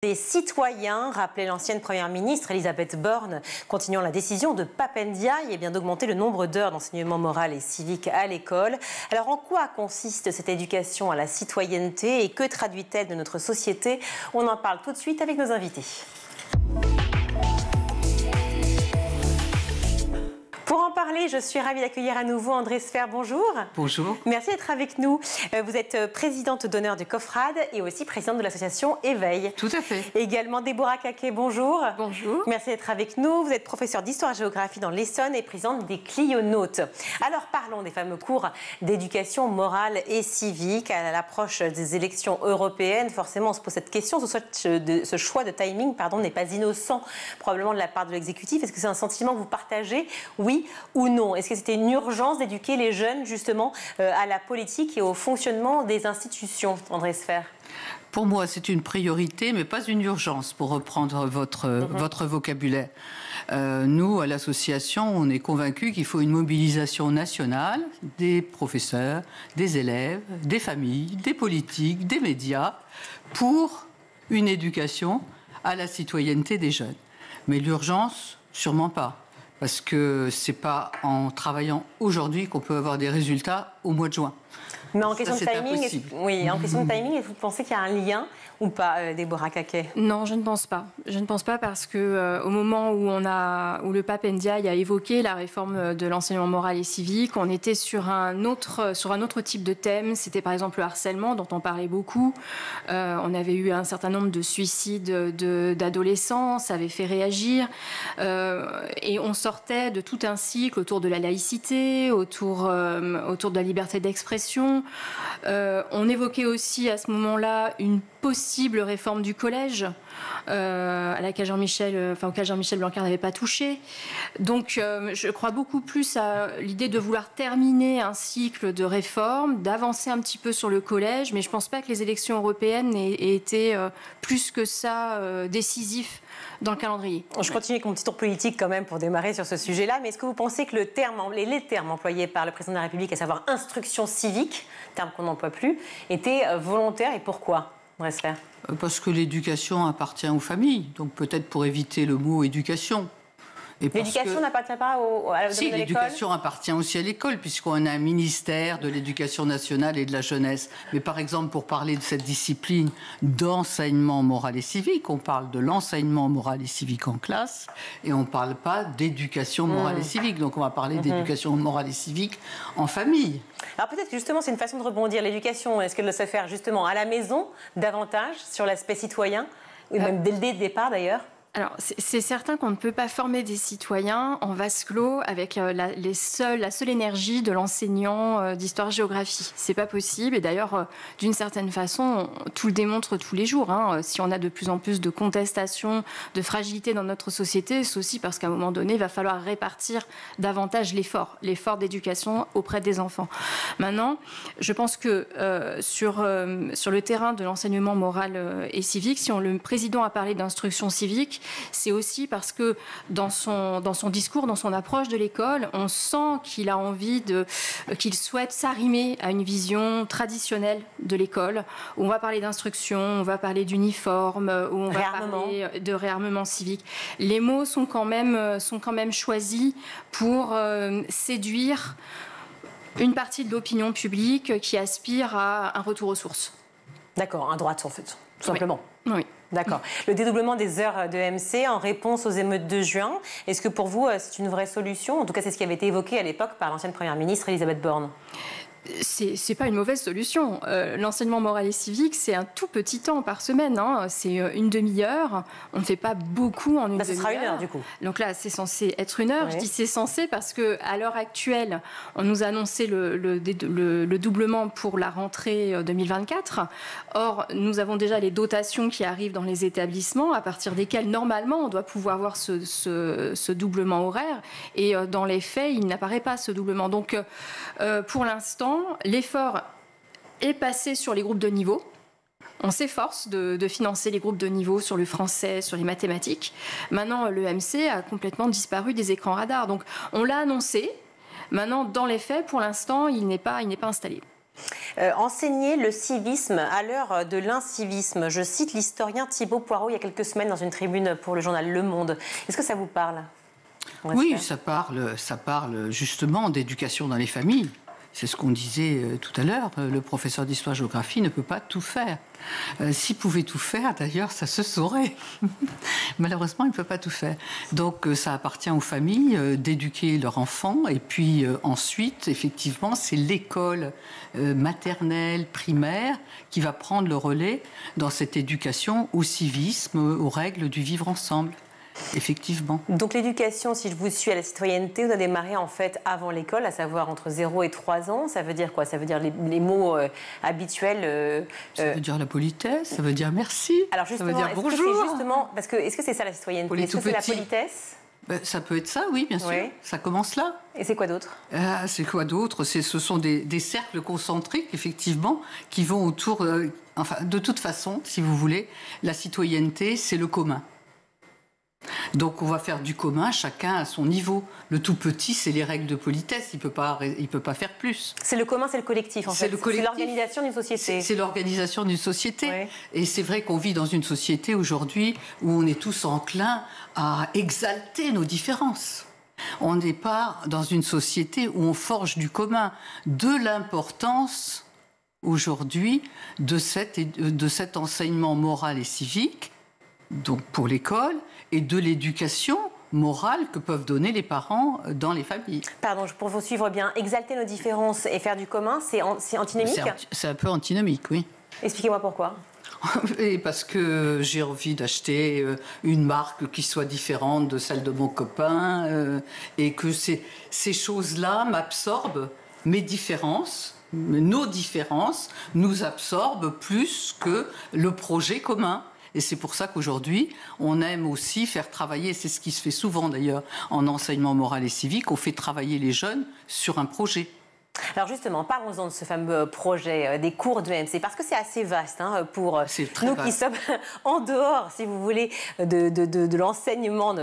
Des citoyens, rappelait l'ancienne première ministre Elisabeth Borne, continuant la décision de Pape Ndiaye d'augmenter le nombre d'heures d'enseignement moral et civique à l'école. Alors en quoi consiste cette éducation à la citoyenneté et que traduit-elle de notre société? On en parle tout de suite avec nos invités. Pour en parler, je suis ravie d'accueillir à nouveau André Sfer. Bonjour. Bonjour. Merci d'être avec nous. Vous êtes présidente d'honneur du COFRAD et aussi présidente de l'association Éveil. Tout à fait. Également Déborah Caquet, bonjour. Bonjour. Merci d'être avec nous. Vous êtes professeure d'histoire-géographie dans l'Essonne et présidente des Clionautes. Alors parlons des fameux cours d'éducation morale et civique. À l'approche des élections européennes, forcément on se pose cette question. Ce choix de timing n'est pas innocent probablement de la part de l'exécutif. Est-ce que c'est un sentiment que vous partagez? Oui ou non? Est-ce que c'était une urgence d'éduquer les jeunes justement à la politique et au fonctionnement des institutions, André Sfer? Pour moi, c'est une priorité, mais pas une urgence, pour reprendre votre vocabulaire. Nous, à l'association, on est convaincus qu'il faut une mobilisation nationale des professeurs, des élèves, des familles, des politiques, des médias, pour une éducation à la citoyenneté des jeunes. Mais l'urgence, sûrement pas. Parce que ce n'est pas en travaillant aujourd'hui qu'on peut avoir des résultats au mois de juin. Mais en question de timing, est-ce que vous pensez qu'il y a un lien ou pas, Déborah Caquet? Non, je ne pense pas. Je ne pense pas parce que au moment où le Pape Ndiaye a évoqué la réforme de l'enseignement moral et civique, on était sur un autre type de thème. C'était par exemple le harcèlement dont on parlait beaucoup. On avait eu un certain nombre de suicides d'adolescents, ça avait fait réagir. Et on sortait de tout un cycle autour de la laïcité, autour de la liberté d'expression. On évoquait aussi à ce moment-là une possible réforme du collège auquel Jean-Michel Blanquer n'avait pas touché. Donc je crois beaucoup plus à l'idée de vouloir terminer un cycle de réforme, d'avancer un petit peu sur le collège, mais je ne pense pas que les élections européennes aient été plus que ça décisifs dans le calendrier. Je continue avec mon petit tour politique quand même pour démarrer sur ce sujet-là, mais est-ce que vous pensez que les termes employés par le président de la République, à savoir instruction civique, terme qu'on n'emploie plus, étaient volontaires et pourquoi? Parce que l'éducation appartient aux familles, donc peut-être pour éviter le mot éducation. L'éducation n'appartient pas à l'école? Si, l'éducation appartient aussi à l'école, puisqu'on a un ministère de l'éducation nationale et de la jeunesse. Mais par exemple, pour parler de cette discipline d'enseignement moral et civique, on parle de l'enseignement moral et civique en classe, et on ne parle pas d'éducation morale et civique. Donc on va parler d'éducation morale et civique en famille. Alors peut-être que justement c'est une façon de rebondir. L'éducation, est-ce qu'elle doit se faire justement à la maison, davantage sur l'aspect citoyen, ou même dès le départ d'ailleurs? Alors, c'est certain qu'on ne peut pas former des citoyens en vase clos avec la seule énergie de l'enseignant d'histoire-géographie. C'est pas possible. Et d'ailleurs, d'une certaine façon, tout le démontre tous les jours. Si on a de plus en plus de contestations, de fragilité dans notre société, c'est aussi parce qu'à un moment donné, il va falloir répartir davantage l'effort d'éducation auprès des enfants. Maintenant, je pense que sur le terrain de l'enseignement moral et civique, si le président a parlé d'instruction civique, c'est aussi parce que dans son discours, dans son approche de l'école, on sent qu'il a envie qu'il souhaite s'arrimer à une vision traditionnelle de l'école, où on va parler d'instruction, on va parler d'uniforme, où on va parler de réarmement civique. Les mots sont quand même choisis pour séduire une partie de l'opinion publique qui aspire à un retour aux sources. D'accord, un droit de source, tout simplement. Oui. D'accord. Le dédoublement des heures de MC en réponse aux émeutes de juin, est-ce que pour vous c'est une vraie solution? En tout cas, c'est ce qui avait été évoqué à l'époque par l'ancienne première ministre Elisabeth Borne. C'est pas une mauvaise solution. L'enseignement moral et civique, c'est un tout petit temps par semaine. C'est une demi-heure. On ne fait pas beaucoup en une demi-heure. Ce sera une heure, du coup. Donc là, c'est censé être une heure. Oui. Je dis c'est censé parce qu'à l'heure actuelle, on nous a annoncé le doublement pour la rentrée 2024. Or, nous avons déjà les dotations qui arrivent dans les établissements, à partir desquelles, normalement, on doit pouvoir avoir ce doublement horaire. Et dans les faits, il n'apparaît pas ce doublement. Donc, pour l'instant, l'effort est passé sur les groupes de niveau. On s'efforce de financer les groupes de niveau sur le français, sur les mathématiques. Maintenant, le MC a complètement disparu des écrans radars. Donc, on l'a annoncé. Maintenant, dans les faits, pour l'instant, il n'est pas installé. Enseigner le civisme à l'heure de l'incivisme. Je cite l'historien Thibaut Poirot il y a quelques semaines dans une tribune pour le journal Le Monde. Est-ce que ça vous parle? Oui, ça parle justement d'éducation dans les familles. C'est ce qu'on disait tout à l'heure. Le professeur d'histoire-géographie ne peut pas tout faire. S'il pouvait tout faire, d'ailleurs, ça se saurait. Malheureusement, il ne peut pas tout faire. Donc, ça appartient aux familles d'éduquer leurs enfants. Et puis, ensuite, effectivement, c'est l'école maternelle, primaire, qui va prendre le relais dans cette éducation au civisme, aux règles du vivre ensemble. Effectivement. Donc l'éducation, si je vous suis, à la citoyenneté, on a démarré en fait avant l'école, à savoir entre 0 et 3 ans. Ça veut dire quoi? Ça veut dire les mots habituels. Ça veut dire la politesse, ça veut dire merci. Alors justement, ça veut dire bonjour. Est-ce que c'est ça la citoyenneté? Est-ce que c'est la politesse? Ça peut être ça, oui, bien sûr. Oui. Ça commence là. Et c'est quoi d'autre? C'est quoi d'autre? Ce sont des cercles concentriques, effectivement, qui vont autour... de toute façon, si vous voulez, la citoyenneté, c'est le commun. Donc on va faire du commun, chacun à son niveau. Le tout petit, c'est les règles de politesse, il peut pas faire plus. C'est le commun, c'est le collectif en fait. C'est l'organisation d'une société. C'est l'organisation d'une société. Oui. Et c'est vrai qu'on vit dans une société aujourd'hui où on est tous enclins à exalter nos différences. On n'est pas dans une société où on forge du commun, de l'importance aujourd'hui de cet enseignement moral et civique, donc pour l'école, et de l'éducation morale que peuvent donner les parents dans les familles. Pardon, pour vous suivre bien, exalter nos différences et faire du commun, c'est antinomique? C'est un peu antinomique, oui. Expliquez-moi pourquoi. Et parce que j'ai envie d'acheter une marque qui soit différente de celle de mon copain et que ces choses-là m'absorbent, mes différences, nos différences nous absorbent plus que le projet commun. Et c'est pour ça qu'aujourd'hui, on aime aussi faire travailler, c'est ce qui se fait souvent d'ailleurs en enseignement moral et civique, on fait travailler les jeunes sur un projet. Alors justement, parlons-en de ce fameux projet des cours de l'EMC, parce que c'est assez vaste pour nous qui sommes en dehors, si vous voulez, de l'enseignement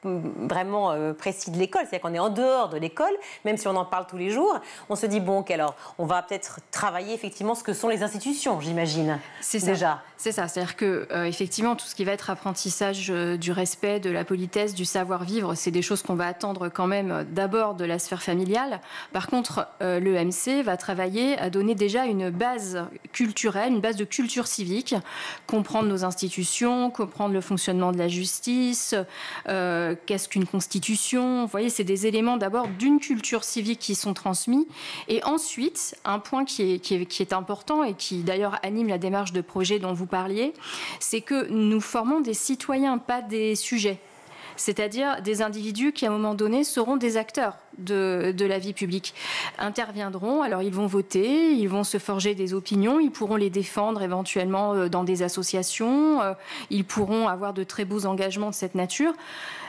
vraiment précis de l'école. C'est-à-dire qu'on est en dehors de l'école, même si on en parle tous les jours. On se dit, bon, alors, on va peut-être travailler effectivement ce que sont les institutions, j'imagine. C'est ça. Déjà. C'est ça. C'est-à-dire que, effectivement, tout ce qui va être apprentissage du respect, de la politesse, du savoir-vivre, c'est des choses qu'on va attendre quand même d'abord de la sphère familiale. Par contre, l'EMC va travailler à donner déjà une base culturelle, une base de culture civique, comprendre nos institutions, comprendre le fonctionnement de la justice, qu'est-ce qu'une constitution. Vous voyez, c'est des éléments d'abord d'une culture civique qui sont transmis. Et ensuite, un point qui est important et qui d'ailleurs anime la démarche de projet dont vous parliez, c'est que nous formons des citoyens, pas des sujets. C'est-à-dire des individus qui, à un moment donné, seront des acteurs de la vie publique, interviendront, alors ils vont voter, ils vont se forger des opinions, ils pourront les défendre éventuellement dans des associations, ils pourront avoir de très beaux engagements de cette nature.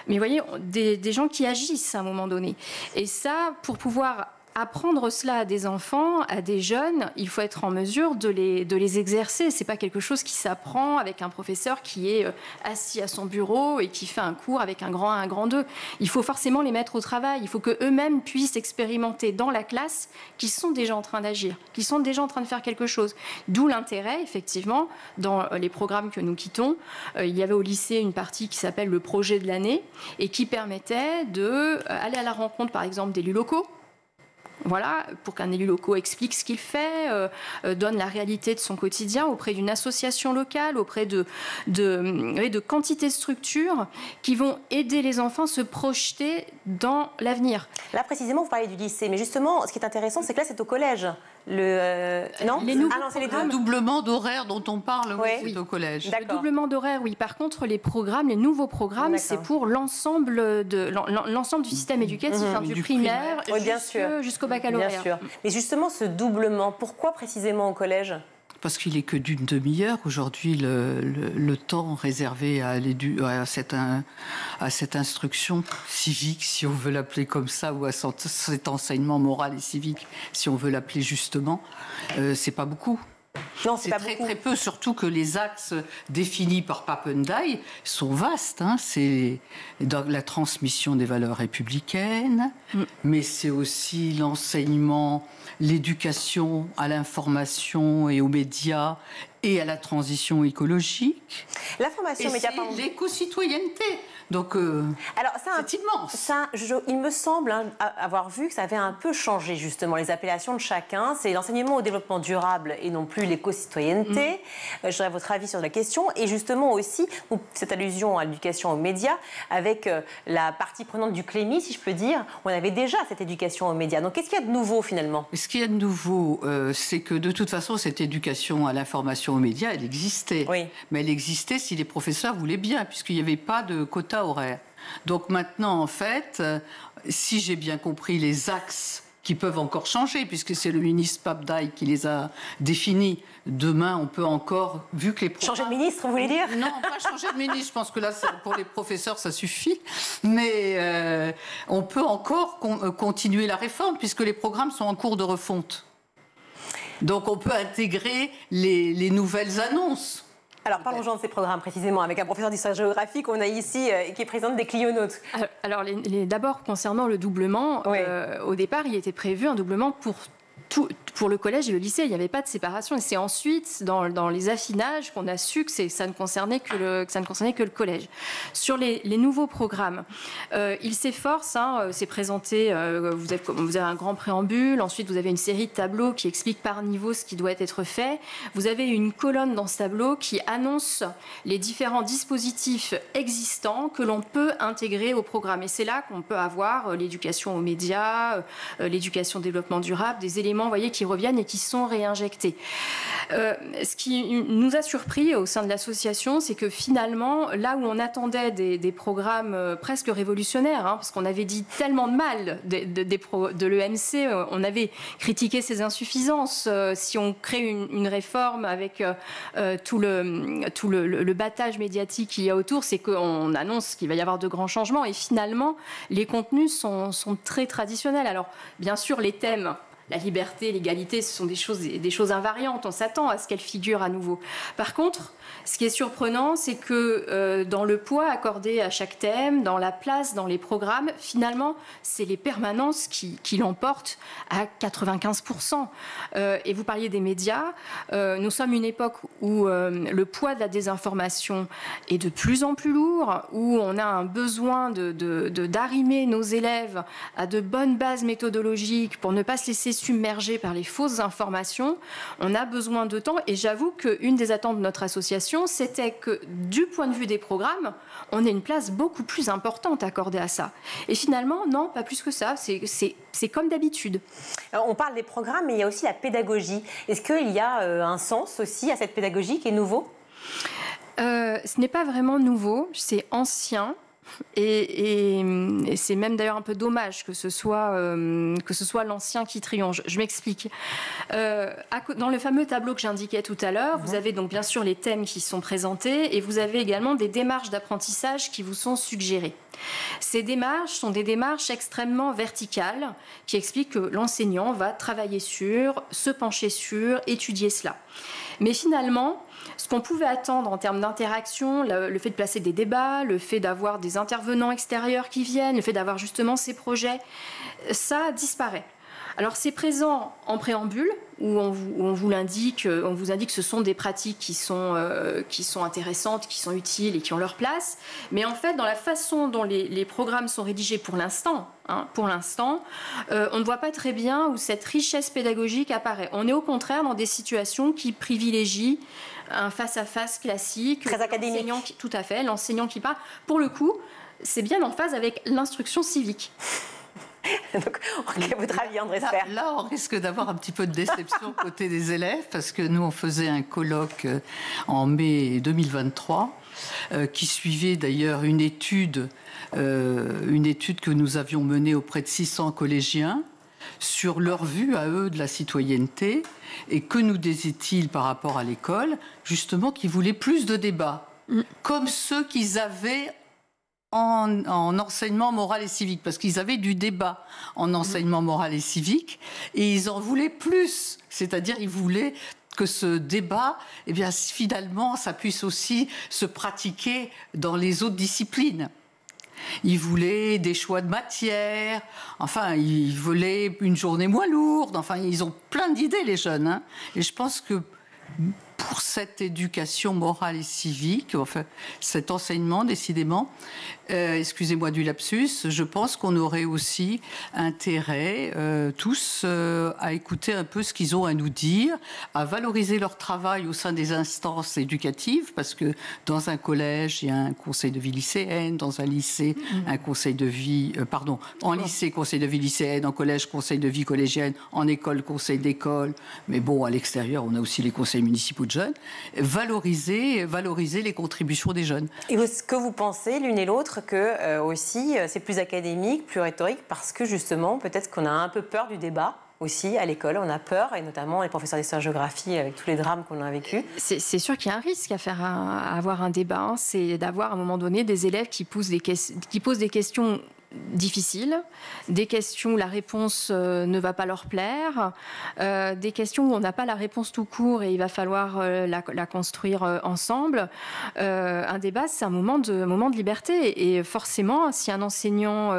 Mais vous voyez, des gens qui agissent à un moment donné. Et ça, pour pouvoir apprendre cela à des enfants, à des jeunes, il faut être en mesure de les exercer. Ce n'est pas quelque chose qui s'apprend avec un professeur qui est assis à son bureau et qui fait un cours avec un grand 1, un grand 2. Il faut forcément les mettre au travail. Il faut qu'eux-mêmes puissent expérimenter dans la classe qu'ils sont déjà en train d'agir, qu'ils sont déjà en train de faire quelque chose. D'où l'intérêt, effectivement, dans les programmes que nous quittons. Il y avait au lycée une partie qui s'appelle le projet de l'année et qui permettait d'aller à la rencontre, par exemple, d'élus locaux. Voilà, pour qu'un élu local explique ce qu'il fait, donne la réalité de son quotidien auprès d'une association locale, auprès de quantité de structures qui vont aider les enfants à se projeter dans l'avenir. Là, précisément, vous parlez du lycée, mais justement, ce qui est intéressant, c'est que là, c'est au collège. Non, c'est les deux. Le doublement d'horaire dont on parle, oui, c'est au collège. Le doublement d'horaire, oui. Par contre, les nouveaux programmes, c'est pour l'ensemble du système éducatif, du primaire jusqu'au baccalauréat. Bien sûr. Mais justement, ce doublement, pourquoi précisément au collège ? Parce qu'il n'est que d'une demi-heure. Aujourd'hui, le temps réservé à cette instruction civique, si on veut l'appeler comme ça, ou à cet enseignement moral et civique, si on veut l'appeler justement, c'est pas beaucoup. Non, c'est très peu, surtout que les axes définis par Papendai sont vastes. Hein. C'est dans la transmission des valeurs républicaines, mais c'est aussi l'enseignement, l'éducation à l'information et aux médias et à la transition écologique. L'information média, c'est l'éco-citoyenneté. Donc, alors, c'est immense. Il me semble avoir vu que ça avait un peu changé, justement, les appellations de chacun. C'est l'enseignement au développement durable et non plus l'éco-citoyenneté. Je voudrais votre avis sur la question. Et justement aussi, cette allusion à l'éducation aux médias, avec la partie prenante du Clémy, si je peux dire, on avait déjà cette éducation aux médias. Donc, qu'est-ce qu'il y a de nouveau, finalement? Ce qu'il y a de nouveau, c'est que, de toute façon, cette éducation à l'information aux médias, elle existait. Oui. Mais elle existait si les professeurs voulaient bien, puisqu'il n'y avait pas de quota horaire. Donc maintenant, en fait, si j'ai bien compris les axes qui peuvent encore changer, puisque c'est le ministre Papendai qui les a définis. Demain, on peut encore, vu que les programmes... Changer de ministre, vous voulez dire? Non, pas changer de ministre. Je pense que là, pour les professeurs, ça suffit. Mais on peut encore continuer la réforme, puisque les programmes sont en cours de refonte. Donc, on peut intégrer les nouvelles annonces. Alors, parlons-en de ces programmes précisément, avec un professeur d'histoire-géographie qu'on a ici, qui est président des Clionautes. Alors, d'abord, concernant le doublement, oui. Au départ, il était prévu un doublement pour le collège et le lycée. Il n'y avait pas de séparation. Et c'est ensuite, dans les affinages, qu'on a su que ça ne concernait que le collège. Sur les nouveaux programmes, il s'efforce, c'est présenté, vous avez un grand préambule, ensuite vous avez une série de tableaux qui expliquent par niveau ce qui doit être fait. Vous avez une colonne dans ce tableau qui annonce les différents dispositifs existants que l'on peut intégrer au programme. Et c'est là qu'on peut avoir l'éducation aux médias, l'éducation au développement durable, des éléments, vous voyez, qui reviennent et qui sont réinjectés. Ce qui nous a surpris au sein de l'association, c'est que finalement, là où on attendait des programmes presque révolutionnaires, parce qu'on avait dit tellement de mal de l'EMC, on avait critiqué ses insuffisances. Si on crée une réforme avec tout le battage médiatique qu'il y a autour, c'est qu'on annonce qu'il va y avoir de grands changements. Et finalement, les contenus sont très traditionnels. Alors, bien sûr, les thèmes... La liberté, l'égalité, ce sont des choses invariantes. On s'attend à ce qu'elles figurent à nouveau. Par contre, ce qui est surprenant, c'est que dans le poids accordé à chaque thème, dans la place, dans les programmes, finalement, c'est les permanences qui l'emportent à 95%. Et vous parliez des médias. Nous sommes une époque où le poids de la désinformation est de plus en plus lourd, où on a un besoin d'arrimer nos élèves à de bonnes bases méthodologiques pour ne pas se laisser submergé par les fausses informations. On a besoin de temps et j'avoue qu'une des attentes de notre association, c'était que du point de vue des programmes, on ait une place beaucoup plus importante accordée à ça. Et finalement, non, pas plus que ça. C'est comme d'habitude. Alors, on parle des programmes, mais il y a aussi la pédagogie. Est-ce qu'il y a un sens aussi à cette pédagogie qui est nouveau? Ce n'est pas vraiment nouveau, c'est ancien. Et c'est même d'ailleurs un peu dommage que ce soit l'ancien qui triomphe. Je m'explique. Dans le fameux tableau que j'indiquais tout à l'heure, vous avez donc bien sûr les thèmes qui sont présentés et vous avez également des démarches d'apprentissage qui vous sont suggérées. Ces démarches sont des démarches extrêmement verticales qui expliquent que l'enseignant va travailler sur, se pencher sur, étudier cela. Mais finalement, ce qu'on pouvait attendre en termes d'interaction, le fait de placer des débats, le fait d'avoir des intervenants extérieurs qui viennent, le fait d'avoir justement ces projets, ça disparaît. Alors c'est présent en préambule, où on vous indique que ce sont des pratiques qui sont intéressantes, qui sont utiles et qui ont leur place. Mais en fait, dans la façon dont les programmes sont rédigés pour l'instant, on ne voit pas très bien où cette richesse pédagogique apparaît. On est au contraire dans des situations qui privilégient un face-à-face classique. Très académique. Tout à fait, l'enseignant qui parle. Pour le coup, c'est bien en phase avec l'instruction civique. Donc, votre avis, André Sfer? Là, on risque d'avoir un petit peu de déception côté des élèves, parce que nous, on faisait un colloque en mai 2023, qui suivait d'ailleurs une étude que nous avions menée auprès de 600 collégiens sur leur vue à eux de la citoyenneté, et que nous disaient-ils par rapport à l'école, justement, qu'ils voulaient plus de débats, comme ceux qu'ils avaient en enseignement moral et civique, parce qu'ils avaient du débat en enseignement moral et civique, et ils en voulaient plus, c'est-à-dire ils voulaient que ce débat, eh bien, finalement, ça puisse aussi se pratiquer dans les autres disciplines. Ils voulaient des choix de matière, enfin, ils voulaient une journée moins lourde, enfin, ils ont plein d'idées, les jeunes. Hein. Et je pense que pour cette éducation morale et civique, enfin, cet enseignement, décidément, excusez-moi du lapsus, je pense qu'on aurait aussi intérêt, tous, à écouter un peu ce qu'ils ont à nous dire, à valoriser leur travail au sein des instances éducatives, parce que dans un collège, il y a un conseil de vie lycéenne, dans un lycée, un conseil de vie, en lycée, conseil de vie lycéenne, en collège, conseil de vie collégienne, en école, conseil d'école, mais bon, à l'extérieur, on a aussi les conseils municipaux de jeunes, valoriser les contributions des jeunes. Et est-ce que vous pensez, l'une et l'autre, que aussi c'est plus académique, plus rhétorique, parce que justement, peut-être qu'on a un peu peur du débat aussi à l'école, on a peur, et notamment les professeurs d'histoire-géographie avec tous les drames qu'on a vécus. C'est sûr qu'il y a un risque à avoir un débat, hein. C'est d'avoir à un moment donné des élèves qui posent des questions difficiles, des questions où la réponse ne va pas leur plaire, des questions où on n'a pas la réponse tout court et il va falloir la construire ensemble. Un débat, c'est un moment de liberté. Et forcément, si un enseignant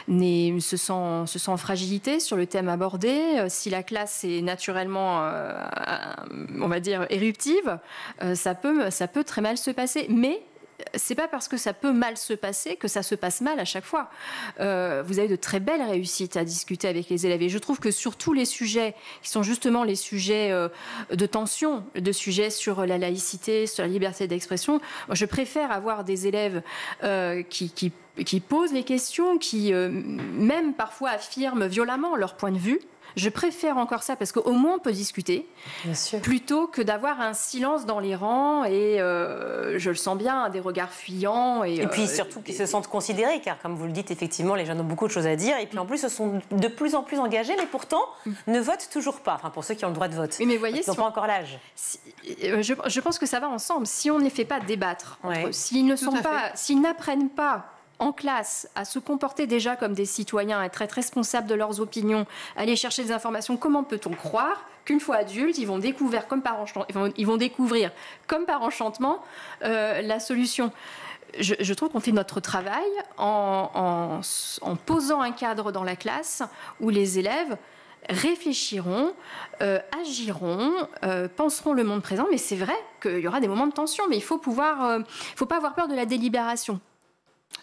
se sent en fragilité sur le thème abordé, si la classe est naturellement, on va dire, éruptive, ça peut très mal se passer. Mais c'est pas parce que ça peut mal se passer que ça se passe mal à chaque fois. Vous avez de très belles réussites à discuter avec les élèves. Et je trouve que sur tous les sujets, qui sont justement les sujets de tension, de sujets sur la laïcité, sur la liberté d'expression, je préfère avoir des élèves qui posent les questions, qui même parfois affirment violemment leur point de vue. Je préfère encore ça parce qu'au moins on peut discuter, plutôt que d'avoir un silence dans les rangs et je le sens bien, des regards fuyants. Et puis surtout qu'ils se sentent considérés, car comme vous le dites, effectivement, les jeunes ont beaucoup de choses à dire et puis en plus, ils sont de plus en plus engagés, mais pourtant ne votent toujours pas, enfin pour ceux qui ont le droit de vote. Mais voyez, ils n'ont pas encore l'âge. Je pense que ça va ensemble. Si on ne les fait pas débattre, s'ils n'apprennent pas en classe, à se comporter déjà comme des citoyens, à être responsables de leurs opinions, aller chercher des informations, comment peut-on croire qu'une fois adultes, ils vont découvrir comme par enchantement la solution? Je trouve qu'on fait notre travail en posant un cadre dans la classe où les élèves réfléchiront, agiront, penseront le monde présent. Mais c'est vrai qu'il y aura des moments de tension, mais il faut pas avoir peur de la délibération.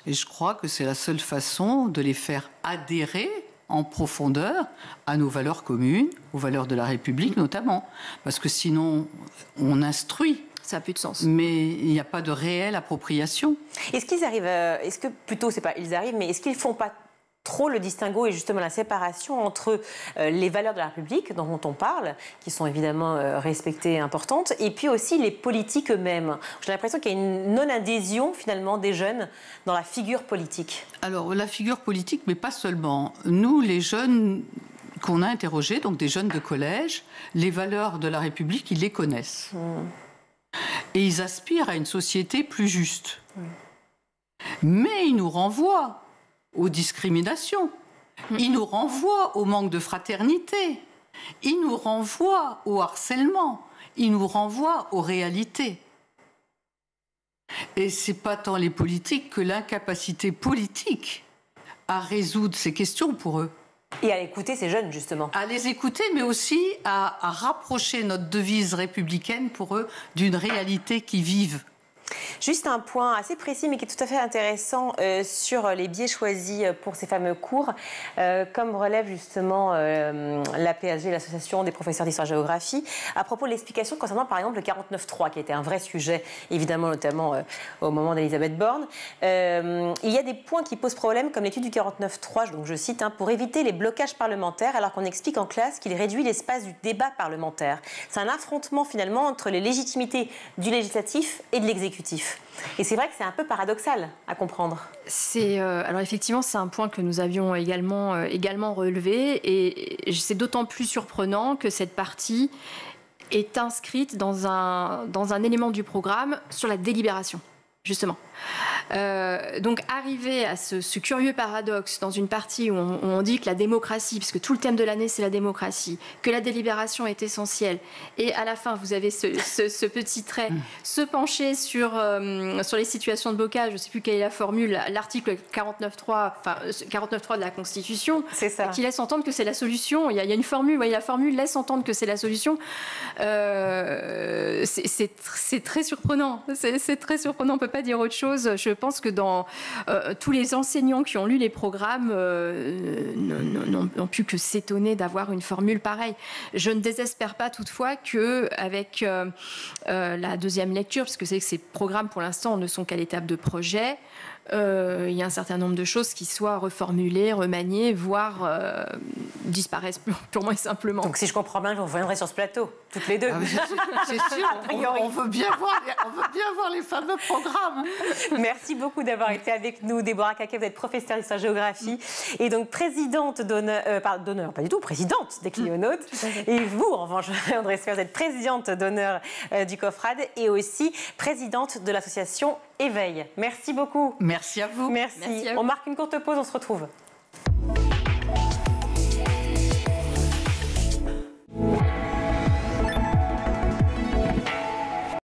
Et je crois que c'est la seule façon de les faire adhérer en profondeur à nos valeurs communes, aux valeurs de la République notamment. Parce que sinon, on instruit. Ça n'a plus de sens. Mais il n'y a pas de réelle appropriation. Est-ce qu'ils arrivent, est-ce que plutôt, c'est pas ils arrivent, mais est-ce qu'ils ne font pas trop le distinguo et justement la séparation entre les valeurs de la République dont on parle, qui sont évidemment respectées et importantes, et puis aussi les politiques eux-mêmes? J'ai l'impression qu'il y a une non-adhésion finalement des jeunes dans la figure politique. Alors la figure politique, mais pas seulement. Nous, les jeunes qu'on a interrogés, donc des jeunes de collège, les valeurs de la République, ils les connaissent. Et ils aspirent à une société plus juste. Mais ils nous renvoient aux discriminations. Il nous renvoie au manque de fraternité. Il nous renvoie au harcèlement. Il nous renvoie aux réalités. Et c'est pas tant les politiques que l'incapacité politique à résoudre ces questions pour eux. Et à écouter ces jeunes, justement. À les écouter, mais aussi à rapprocher notre devise républicaine pour eux d'une réalité qu'ils vivent. Juste un point assez précis, mais qui est tout à fait intéressant sur les biais choisis pour ces fameux cours. Comme relève justement l'APHG, l'Association des professeurs d'histoire-géographie, à propos de l'explication concernant par exemple le 49.3, qui était un vrai sujet, évidemment, notamment au moment d'Elisabeth Borne. Il y a des points qui posent problème, comme l'étude du 49.3, donc je cite, pour éviter les blocages parlementaires, alors qu'on explique en classe qu'il réduit l'espace du débat parlementaire. C'est un affrontement finalement entre les légitimités du législatif et de l'exécutif. Et c'est vrai que c'est un peu paradoxal à comprendre. Alors effectivement, c'est un point que nous avions également relevé, et c'est d'autant plus surprenant que cette partie est inscrite dans un élément du programme sur la délibération. justement. Donc arriver à ce curieux paradoxe dans une partie où on dit que la démocratie, puisque tout le thème de l'année c'est la démocratie, que la délibération est essentielle, et à la fin vous avez ce petit trait, se pencher sur les situations de blocage, je ne sais plus quelle est la formule, l'article 49.3 de la Constitution, qui laisse entendre que c'est la solution. Il y a une formule, vous voyez, la formule laisse entendre que c'est la solution. C'est très surprenant, c'est très surprenant, on ne peut pas dire autre chose. Je pense que dans tous les enseignants qui ont lu les programmes n'ont pu que s'étonner d'avoir une formule pareille. Je ne désespère pas toutefois qu'avec la deuxième lecture, parce que c'est que ces programmes pour l'instant ne sont qu'à l'étape de projet, il y a un certain nombre de choses qui soient reformulées, remaniées, voire disparaissent purement et simplement. Donc si je comprends bien, vous reviendrez sur ce plateau, toutes les deux. C'est sûr, on veut bien voir les fameux programmes. Merci beaucoup d'avoir été avec nous. Déborah Caquet, vous êtes professeure d'histoire-géographie et donc présidente présidente des Clionautes. Et vous, en revanche, André Sfer, vous êtes présidente d'honneur du COFRAD et aussi présidente de l'association Éveil. Merci beaucoup. Merci à vous. Merci. On marque une courte pause, on se retrouve.